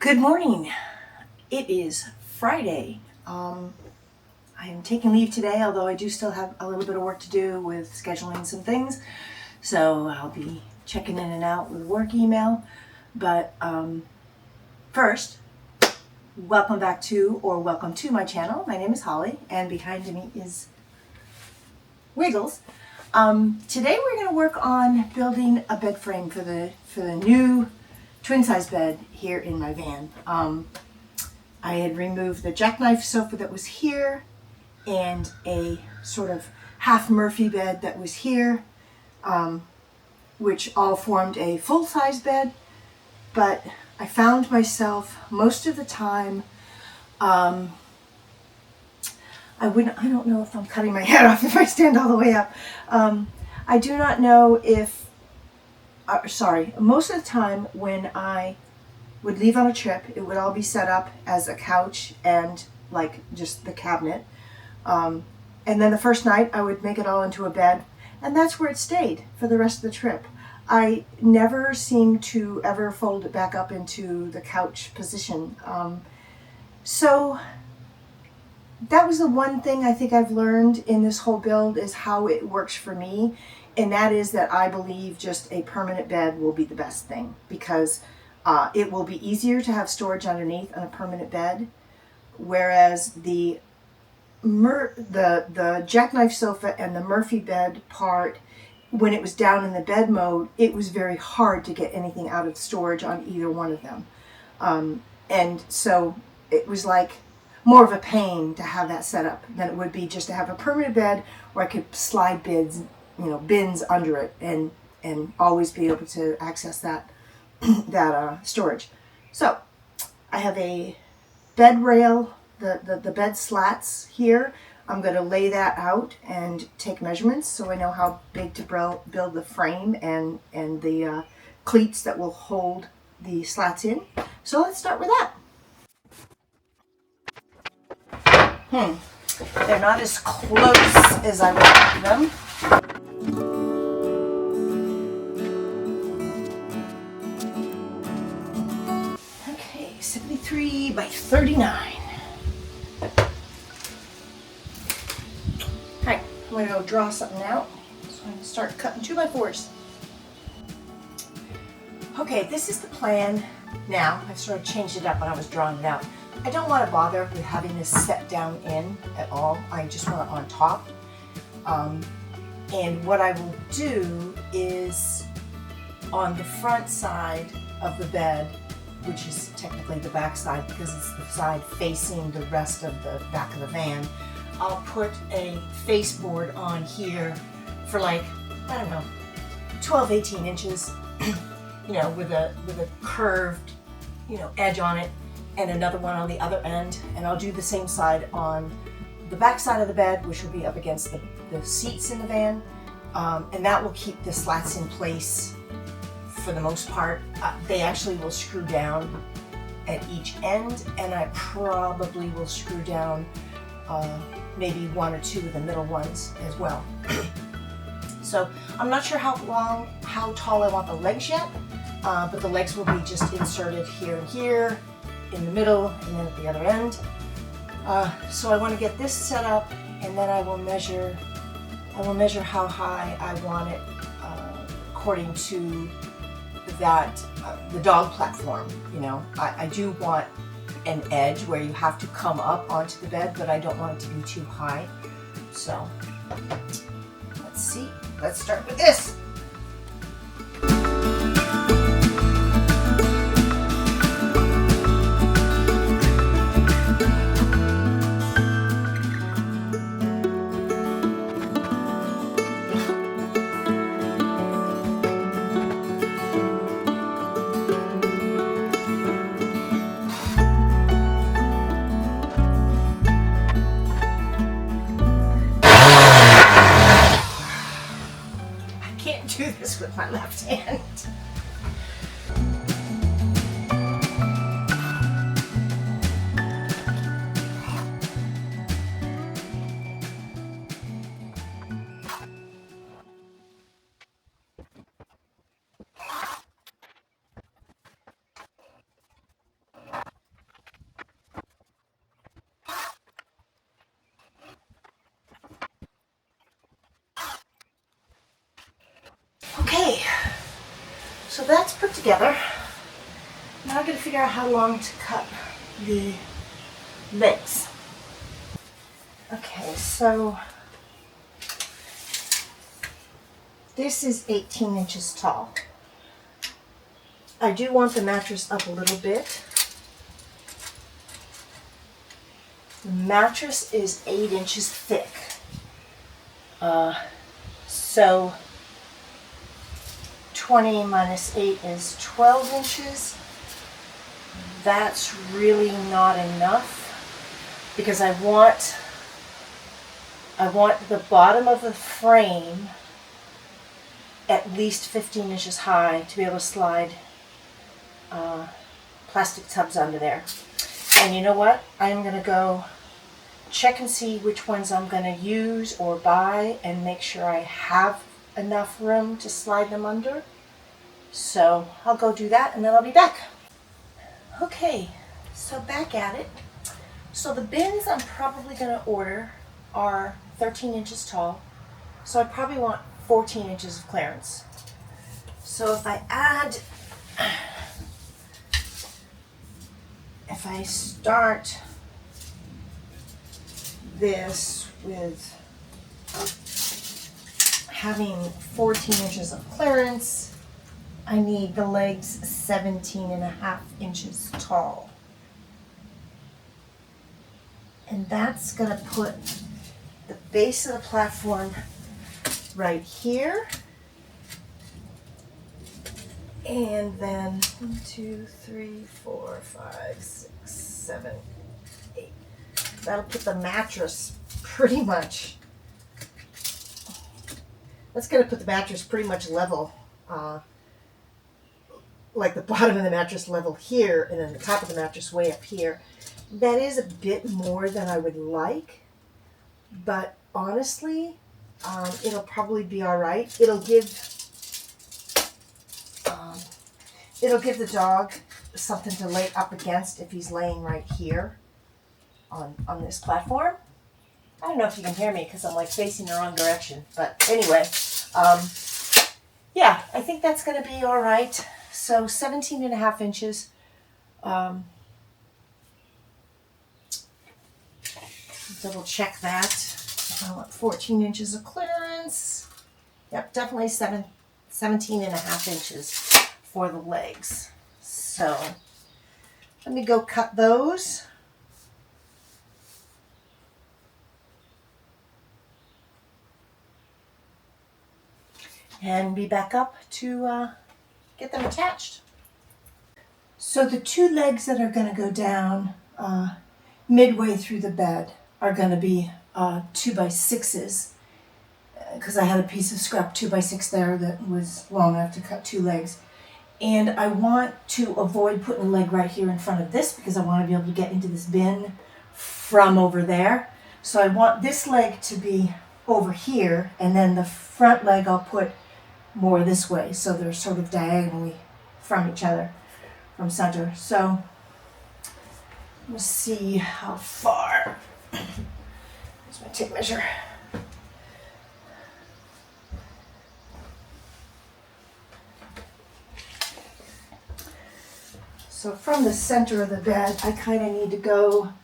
Good morning. It is Friday. I am taking leave today, although I do still have a little bit of work to do with scheduling some things. So I'll be checking in and out with work email. But first, welcome to my channel. My name is Holly, and behind me is Wiggles. Today we're going to work on building a bed frame for the new twin size bed here in my van. I had removed the jackknife sofa that was here and a sort of half Murphy bed that was here, which all formed a full-size bed. But I found myself most of the time, I don't know if I'm cutting my head off if I stand all the way up. I do not know if, most of the time when I would leave on a trip, it would all be set up as a couch and like just the cabinet. And then the first night I would make it all into a bed, and that's where it stayed for the rest of the trip. I never seemed to ever fold it back up into the couch position. So that was the one thing I think I've learned in this whole build, is how it works for me. And that is that I believe just a permanent bed will be the best thing, because it will be easier to have storage underneath on a permanent bed, whereas the jackknife sofa and the Murphy bed part, when it was down in the bed mode, it was very hard to get anything out of storage on either one of them. And so it was like more of a pain to have that set up than it would be just to have a permanent bed where I could slide bins under it and always be able to access that storage. So I have a bed rail, the bed slats here. I'm going to lay that out and take measurements so I know how big to build the frame and the cleats that will hold the slats in. So let's start with that. They're not as close as I would like them. Okay, 73 by 39. Alright, I'm going to go draw something out. So I'm going to start cutting 2x4s. Okay, this is the plan now. I've sort of changed it up when I was drawing it out. I don't want to bother with having this set down in at all. I just want it on top. And what I will do is, on the front side of the bed, which is technically the back side because it's the side facing the rest of the back of the van, I'll put a face-board on here for like, I don't know, 12, 18 inches, with a curved, edge on it, and another one on the other end. And I'll do the same side on the back side of the bed, which will be up against the seats in the van. And that will keep the slats in place for the most part. They actually will screw down at each end, and I probably will screw down maybe one or two of the middle ones as well. So I'm not sure how tall I want the legs yet, but the legs will be just inserted here and here, in the middle, and then at the other end. So I want to get this set up, and then I will measure how high I want it according to that the dog platform. I do want an edge where you have to come up onto the bed, but I don't want it to be too high. So let's see. Let's start with this. Do this with my left hand. So that's put together. Now I'm going to figure out how long to cut the legs. Okay, so this is 18 inches tall. I do want the mattress up a little bit. The mattress is 8 inches thick. So 20 minus 8 is 12 inches. That's really not enough because I want the bottom of the frame at least 15 inches high to be able to slide plastic tubs under there. And you know what? I'm going to go check and see which ones I'm going to use or buy and make sure I have enough room to slide them under. So I'll go do that and then I'll be back. Okay, so back at it. So the bins I'm probably going to order are 13 inches tall. So I probably want 14 inches of clearance. So if I start this with having 14 inches of clearance, I need the legs 17.5 inches tall. And that's going to put the base of the platform right here. And then 1, 2, 3, 4, 5, 6, 7, 8. That'll put the mattress pretty much, that's going to put the mattress pretty much level, like the bottom of the mattress level here, and then the top of the mattress way up here. That is a bit more than I would like, but honestly, it'll probably be all right. It'll give the dog something to lay up against if he's laying right here on this platform. I don't know if you can hear me because I'm like facing the wrong direction, but anyway, yeah, I think that's going to be all right. So 17.5 inches. Double check that. I want 14 inches of clearance. Yep, definitely 17.5 inches for the legs. So let me go cut those. And be back up to get them attached. So the two legs that are going to go down midway through the bed are going to be 2x6s, because I had a piece of scrap 2x6 there that was long enough to cut two legs. And I want to avoid putting a leg right here in front of this because I want to be able to get into this bin from over there. So I want this leg to be over here, and then the front leg I'll put more this way, so they're sort of diagonally from each other, from center. So let's see how far. Here's my tape measure. So from the center of the bed, I kind of need to go,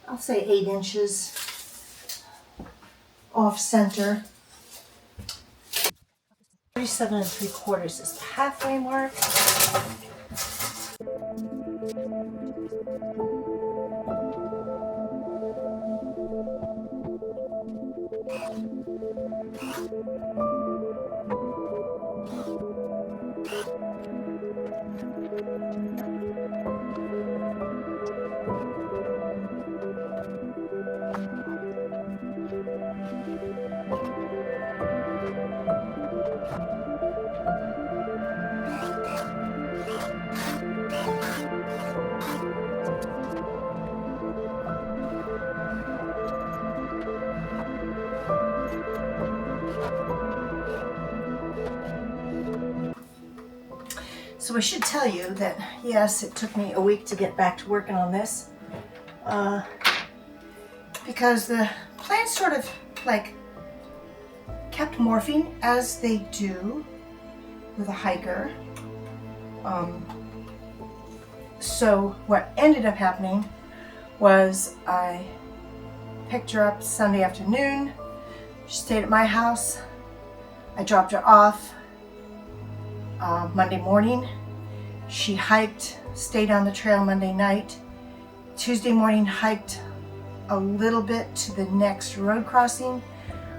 I'll say 8 inches off center. 37 3/4 is the halfway mark. So I should tell you that, yes, it took me a week to get back to working on this, because the plans sort of like kept morphing, as they do with a hiker. So what ended up happening was I picked her up Sunday afternoon. She stayed at my house. I dropped her off Monday morning. She hiked, stayed on the trail Monday night. Tuesday morning, hiked a little bit to the next road crossing.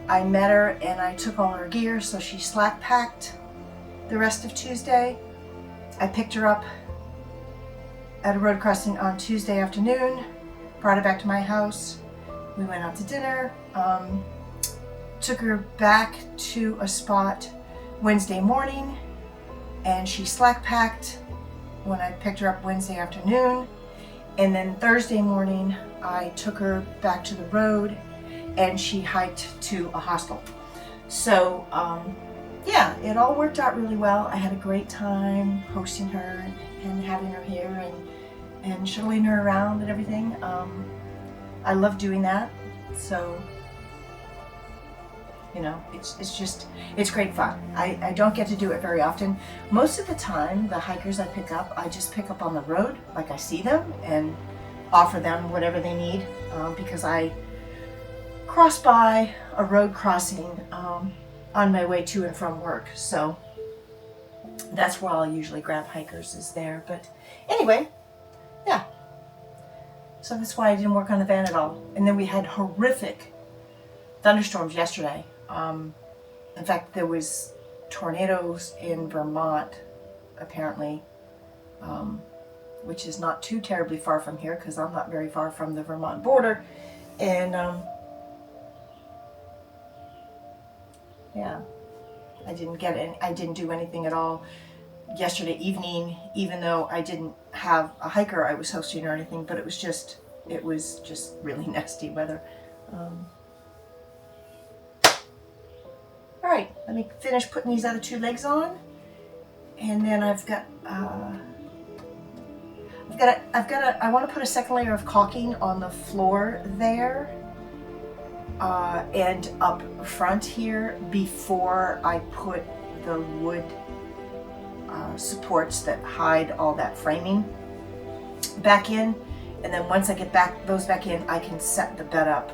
I met her and I took all her gear, so she slack packed the rest of Tuesday. I picked her up at a road crossing on Tuesday afternoon, brought her back to my house. We went out to dinner, took her back to a spot Wednesday morning, and she slack packed when I picked her up Wednesday afternoon. And then Thursday morning, I took her back to the road and she hiked to a hostel. So yeah, it all worked out really well. I had a great time hosting her and having her here and shuttling her around and everything. I love doing that. So, you know, it's great fun. I don't get to do it very often. Most of the time, the hikers I pick up, I just pick up on the road, like I see them, and offer them whatever they need, because I cross by a road crossing on my way to and from work. So that's where I'll usually grab hikers, is there. But anyway, yeah. So that's why I didn't work on the van at all. And then we had horrific thunderstorms yesterday. In fact, there was tornadoes in Vermont, apparently, which is not too terribly far from here, because I'm not very far from the Vermont border. And yeah, I didn't do anything at all yesterday evening, even though I didn't have a hiker I was hosting or anything, but it was just really nasty weather. All right, let me finish putting these other two legs on, and then I want to put a second layer of caulking on the floor there and up front here before I put the wood supports that hide all that framing back in. And then once I get those back in, I can set the bed up.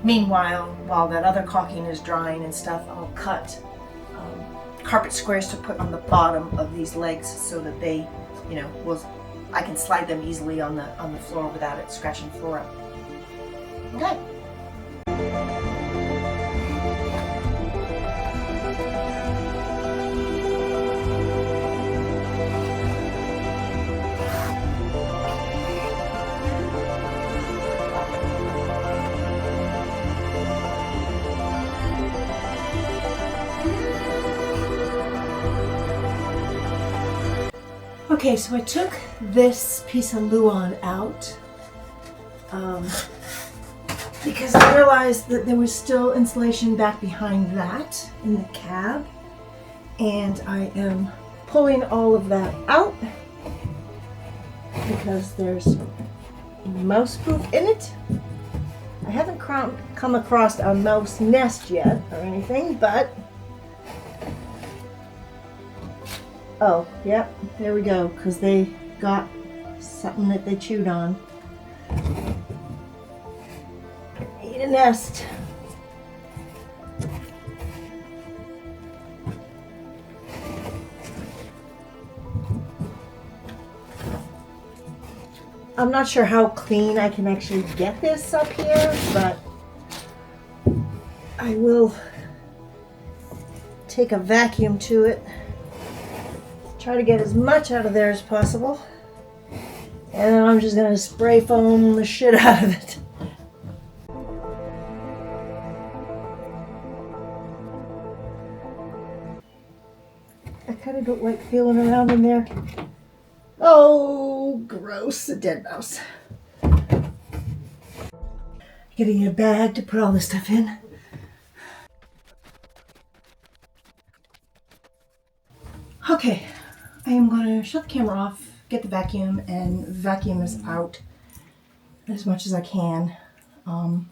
Meanwhile, while that other caulking is drying and stuff, I'll cut carpet squares to put on the bottom of these legs so that they, you know, I can slide them easily on the floor without it scratching the floor up. Okay. Okay, so I took this piece of Luan out because I realized that there was still insulation back behind that in the cab, and I am pulling all of that out because there's mouse poop in it. I haven't come across a mouse nest yet or anything, but oh, yep, there we go, because they got something that they chewed on. Need a nest. I'm not sure how clean I can actually get this up here, but I will take a vacuum to it. Try to get as much out of there as possible. And then I'm just going to spray foam the shit out of it. I kind of don't like feeling around in there. Oh, gross, a dead mouse. Getting a bag to put all this stuff in. Okay. I am going to shut the camera off, get the vacuum, and vacuum this out as much as I can. And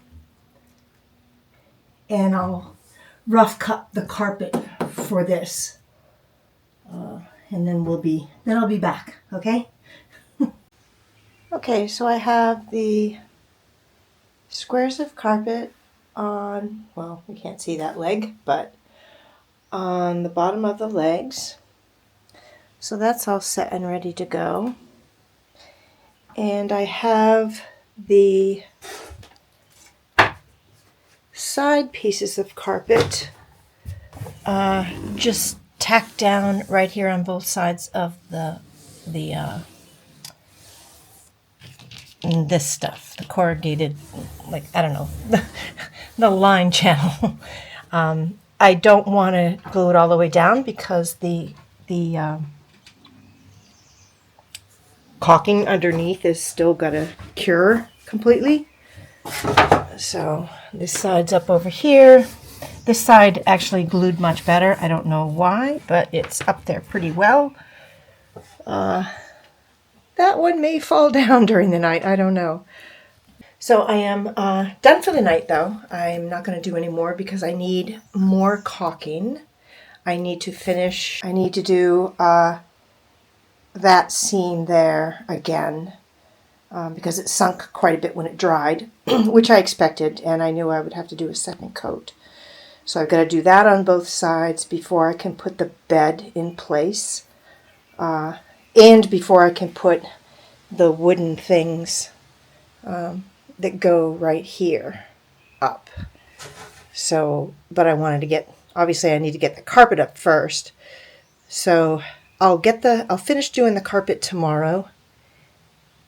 I'll rough cut the carpet for this. And then I'll be back, okay? Okay, so I have the squares of carpet on, well, you can't see that leg, but on the bottom of the legs. So that's all set and ready to go. And I have the side pieces of carpet just tacked down right here on both sides of this stuff, the corrugated, like, I don't know, the line channel. I don't want to glue it all the way down because the caulking underneath is still got to cure completely. So this side's up over here. This side actually glued much better. I don't know why, but it's up there pretty well. That one may fall down during the night. I don't know. So I am done for the night, though. I'm not going to do any more because I need more caulking. I need to finish. I need to do that seam there again because it sunk quite a bit when it dried, which I expected, and I knew I would have to do a second coat. So I've got to do that on both sides before I can put the bed in place. And before I can put the wooden things that go right here up. So, but I wanted to get, obviously I need to get the carpet up first. So I'll finish doing the carpet tomorrow,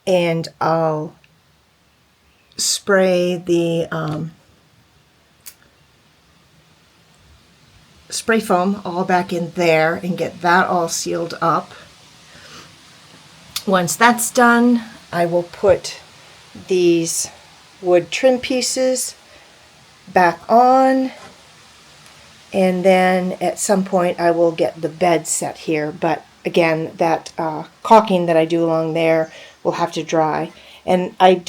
and I'll spray the spray foam all back in there and get that all sealed up. Once that's done, I will put these wood trim pieces back on, and then at some point I will get the bed set here. But again, that caulking that I do along there will have to dry. And I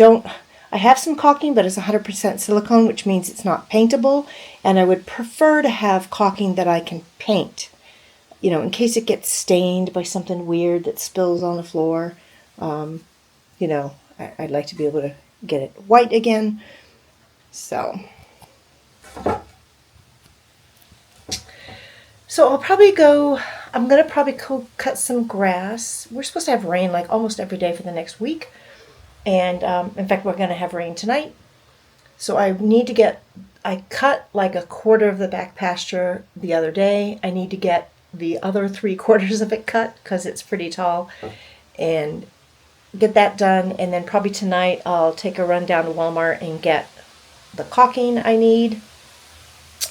have some caulking, but it's 100% silicone, which means it's not paintable, and I would prefer to have caulking that I can paint. You know, in case it gets stained by something weird that spills on the floor. You know, I'd like to be able to get it white again. So I'll probably I'm going to probably cut some grass. We're supposed to have rain like almost every day for the next week. And in fact, we're going to have rain tonight. So I cut like a quarter of the back pasture the other day. I need to get the other 3/4 of it cut because it's pretty tall, and get that done. And then probably tonight I'll take a run down to Walmart and get the caulking I need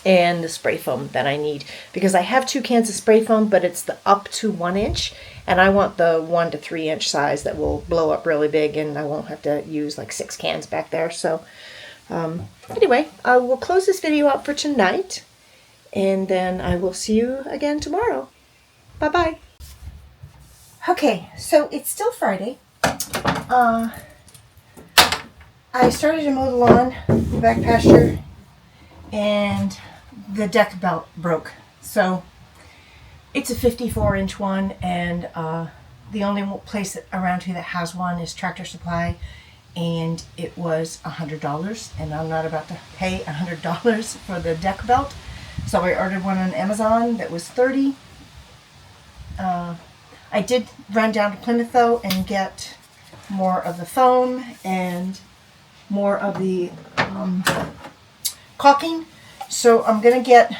and the spray foam that I need, because I have 2 cans of spray foam, but it's the up to 1 inch, and I want the 1 to 3 inch size that will blow up really big, and I won't have to use like 6 cans back there. So anyway, I will close this video out for tonight, and then I will see you again tomorrow. Bye-bye. Okay, so it's still Friday. I started to mow the lawn, the back pasture, and the deck belt broke. So it's a 54-inch one, and the only place around here that has one is Tractor Supply, and it was $100, and I'm not about to pay $100 for the deck belt. So I ordered one on Amazon that was $30. I did run down to Plymouth though and get more of the foam and more of the caulking. So I'm going to get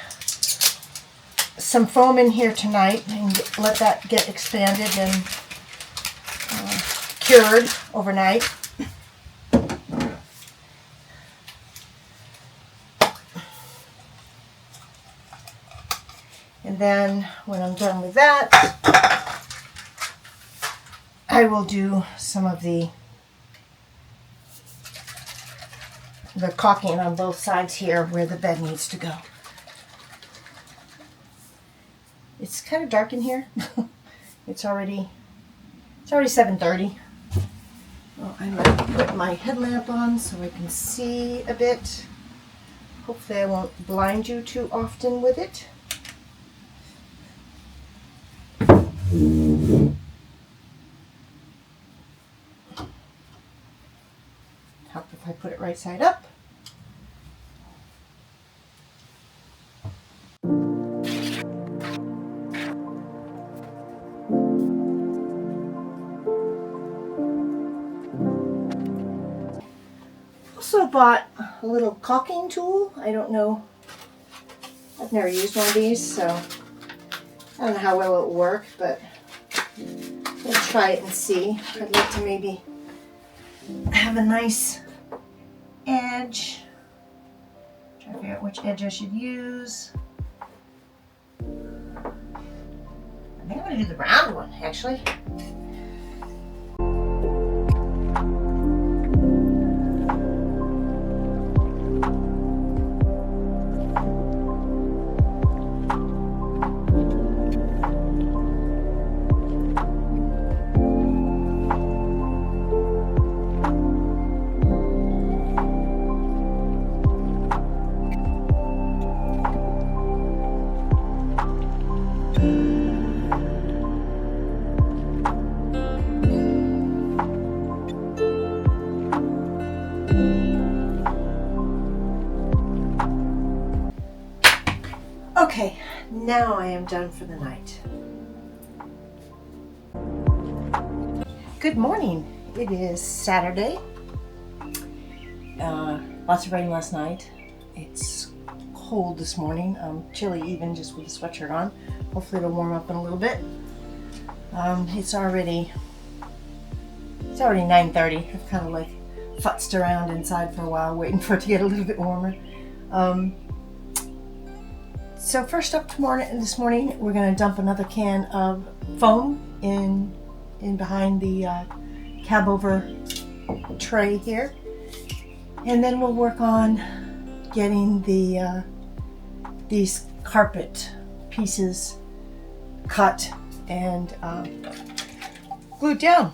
some foam in here tonight and let that get expanded and cured overnight. And then when I'm done with that, I will do some of the caulking on both sides here where the bed needs to go. It's kind of dark in here. It's already 7:30. Well, I might put my headlamp on so I can see a bit. hopefully I won't blind you too often with it. Help if I put it right side up. Also bought a little caulking tool. I don't know, I've never used one of these, so I don't know how well it will work, but we'll try it and see. I'd like to maybe have a nice edge. Try to figure out which edge I should use. I think I'm going to do the round one, actually. Okay, now I am done for the night. Good morning. It is Saturday. Lots of rain last night. It's cold this morning. Chilly even just with the sweatshirt on. Hopefully it'll warm up in a little bit. It's already 9:30. I've kind of like futzed around inside for a while waiting for it to get a little bit warmer. So first up this morning, we're going to dump another can of foam in behind the cab over tray here, and then we'll work on getting these carpet pieces cut and glued down.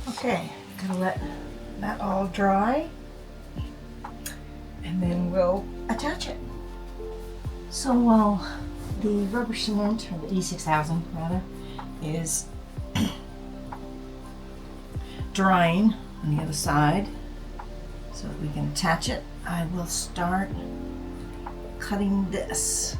Okay, gonna let that all dry, and then we'll attach it. So while the rubber cement, or the E6000 rather, is drying on the other side so that we can attach it, I will start cutting this.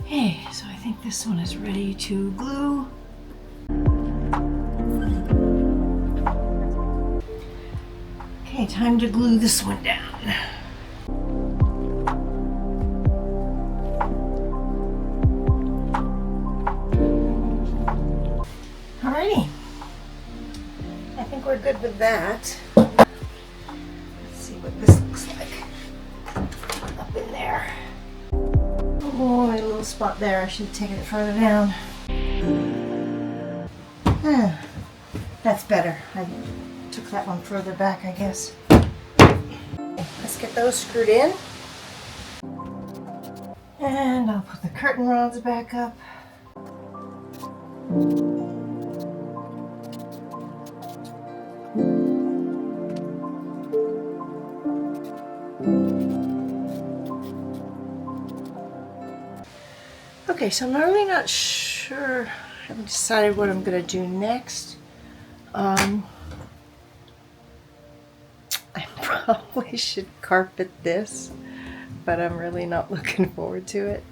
Okay, so I think this one is ready to glue. Okay, time to glue this one down. Alrighty, I think we're good with that. Let's see what this looks like up in there. Oh, a little spot there. I should have taken it further down. That's better. I took that one further back, I guess. Let's get those screwed in. And I'll put the curtain rods back up. Okay, so I'm really not sure. I haven't decided what I'm going to do next. I probably should carpet this, but I'm really not looking forward to it.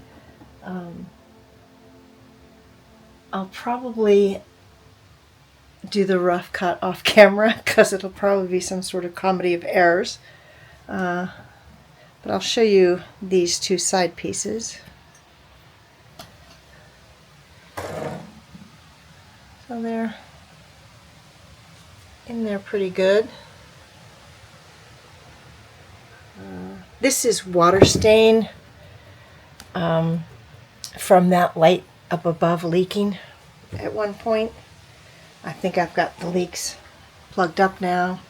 I'll probably do the rough cut off camera because it'll probably be some sort of comedy of errors. But I'll show you these two side pieces. So they're in there pretty good. This is water stain from that light up above leaking at one point. I think I've got the leaks plugged up now.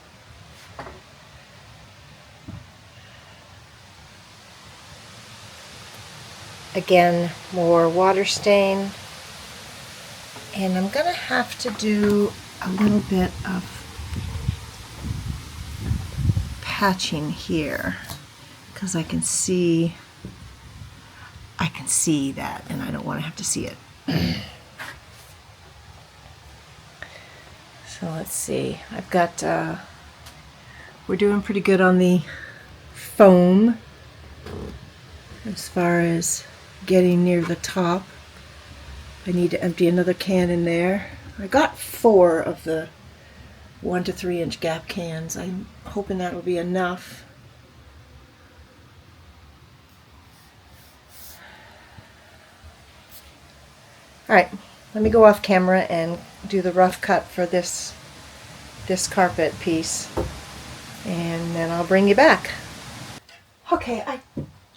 Again, more water stain. And I'm going to have to do a little bit of patching here because I can see that and I don't want to have to see it. So let's see. I've got, we're doing pretty good on the foam as far as getting near the top. I need to empty another can in there. I got 4 of the 1 to 3 inch gap cans. I'm hoping that'll be enough. Alright, let me go off camera and do the rough cut for this carpet piece, and then I'll bring you back. Okay, I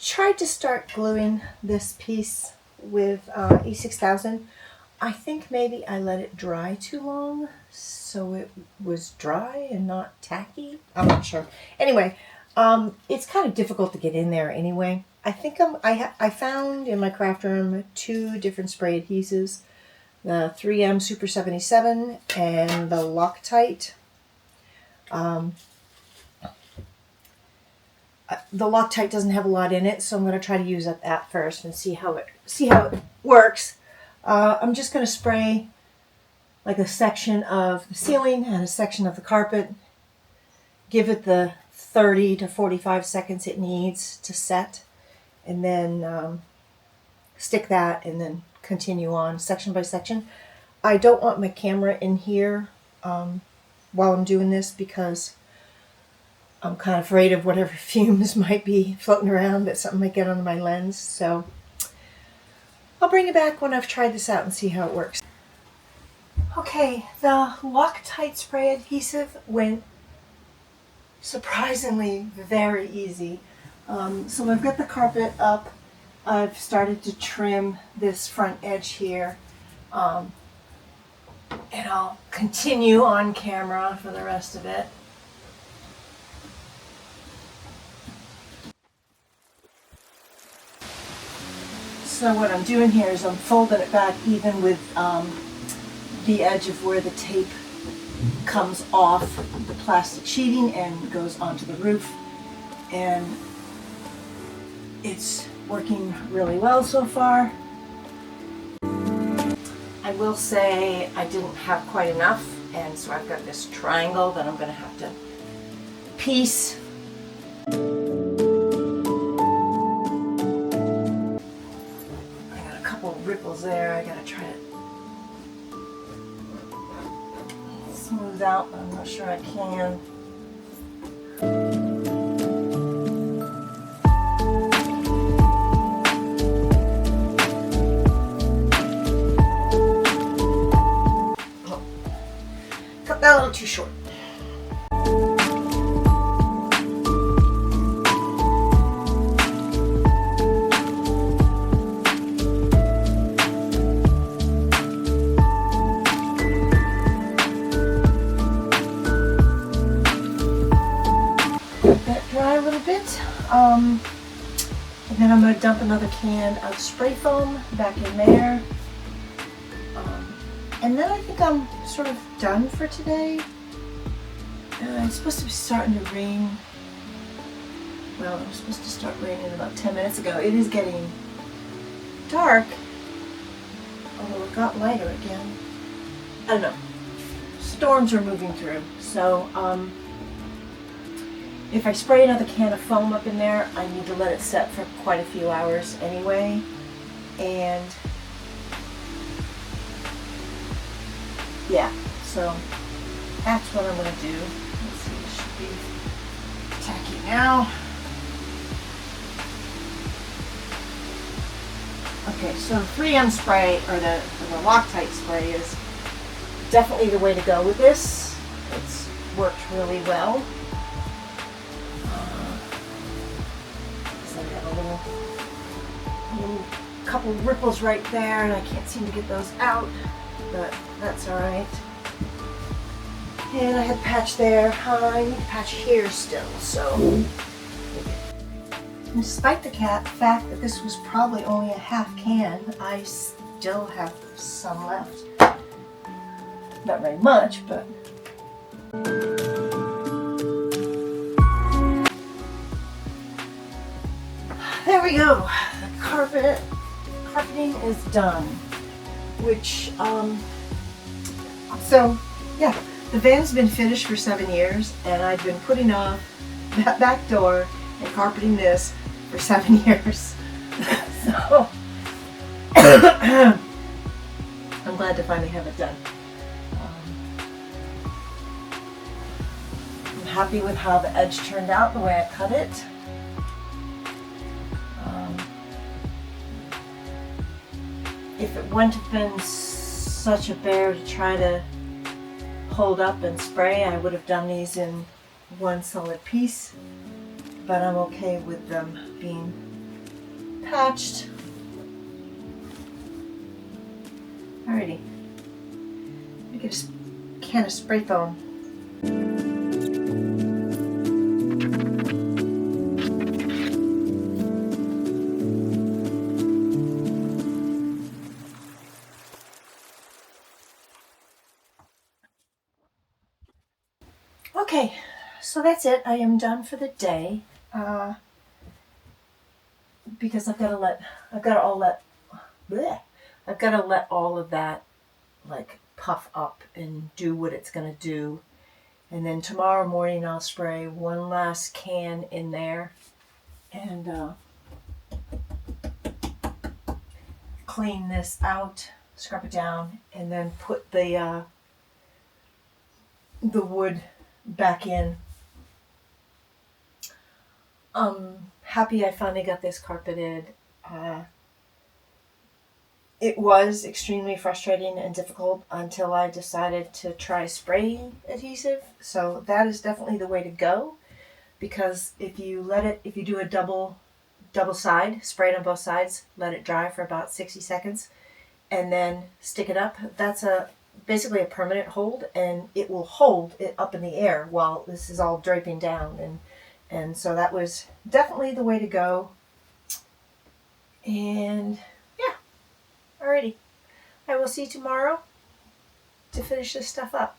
tried to start gluing this piece with E6000. I think maybe I let it dry too long, so it was dry and not tacky. I'm not sure. Anyway, it's kind of difficult to get in there anyway. I think I found in my craft room 2 different spray adhesives, the 3M Super 77 and the Loctite. The Loctite doesn't have a lot in it, so I'm going to try to use that first and see how it works. I'm just going to spray like a section of the ceiling and a section of the carpet. Give it the 30 to 45 seconds it needs to set, and then stick that and then continue on section by section. I don't want my camera in here while I'm doing this because I'm kind of afraid of whatever fumes might be floating around, that something might get on my lens. So I'll bring it back when I've tried this out and see how it works. Okay, the Loctite spray adhesive went surprisingly very easy. So I've got the carpet up. I've started to trim this front edge here. And I'll continue on camera for the rest of it. So what I'm doing here is I'm folding it back even with the edge of where the tape comes off the plastic sheeting and goes onto the roof. And it's working really well so far. I will say I didn't have quite enough, and so I've got this triangle that I'm going to have to piece. Ripples there. I gotta try to smooth out, but I'm not sure I can. Oh, cut that a little too short. And then I'm going to dump another can of spray foam back in there. And then I think I'm sort of done for today. It's supposed to be starting to rain. Well, it was supposed to start raining about 10 minutes ago. It is getting dark, although it got lighter again. I don't know. Storms are moving through. So, if I spray another can of foam up in there, I need to let it set for quite a few hours anyway. And yeah, so that's what I'm going to do. Let's see, this should be tacky now. Okay, so the 3M spray, or the Loctite spray, is definitely the way to go with this. It's worked really well. So I have a little couple ripples right there, and I can't seem to get those out, but that's all right. And I had patch there. I need to patch here still, so. And despite the fact that this was probably only a half can, I still have some left. Not very much, but. There we go. The carpeting is done. Which, so, yeah, the van's been finished for 7 years, and I've been putting off that back door and carpeting this for 7 years. So, I'm glad to finally have it done. I'm happy with how the edge turned out, the way I cut it. If it wouldn't have been such a bear to try to hold up and spray, I would have done these in one solid piece, but I'm okay with them being patched. Alrighty, let me get a can of spray foam. Okay, so that's it. I am done for the day. Because I've got to let all of that like puff up and do what it's going to do. And then tomorrow morning I'll spray one last can in there and clean this out, scrub it down, and then put the wood back in. Happy I finally got this carpeted. It was extremely frustrating and difficult until I decided to try spray adhesive. So that is definitely the way to go, because if you do a double side, spray it on both sides, let it dry for about 60 seconds, and then stick it up, that's basically a permanent hold, and it will hold it up in the air while this is all draping down. And so that was definitely the way to go. And yeah, alrighty. I will see you tomorrow to finish this stuff up.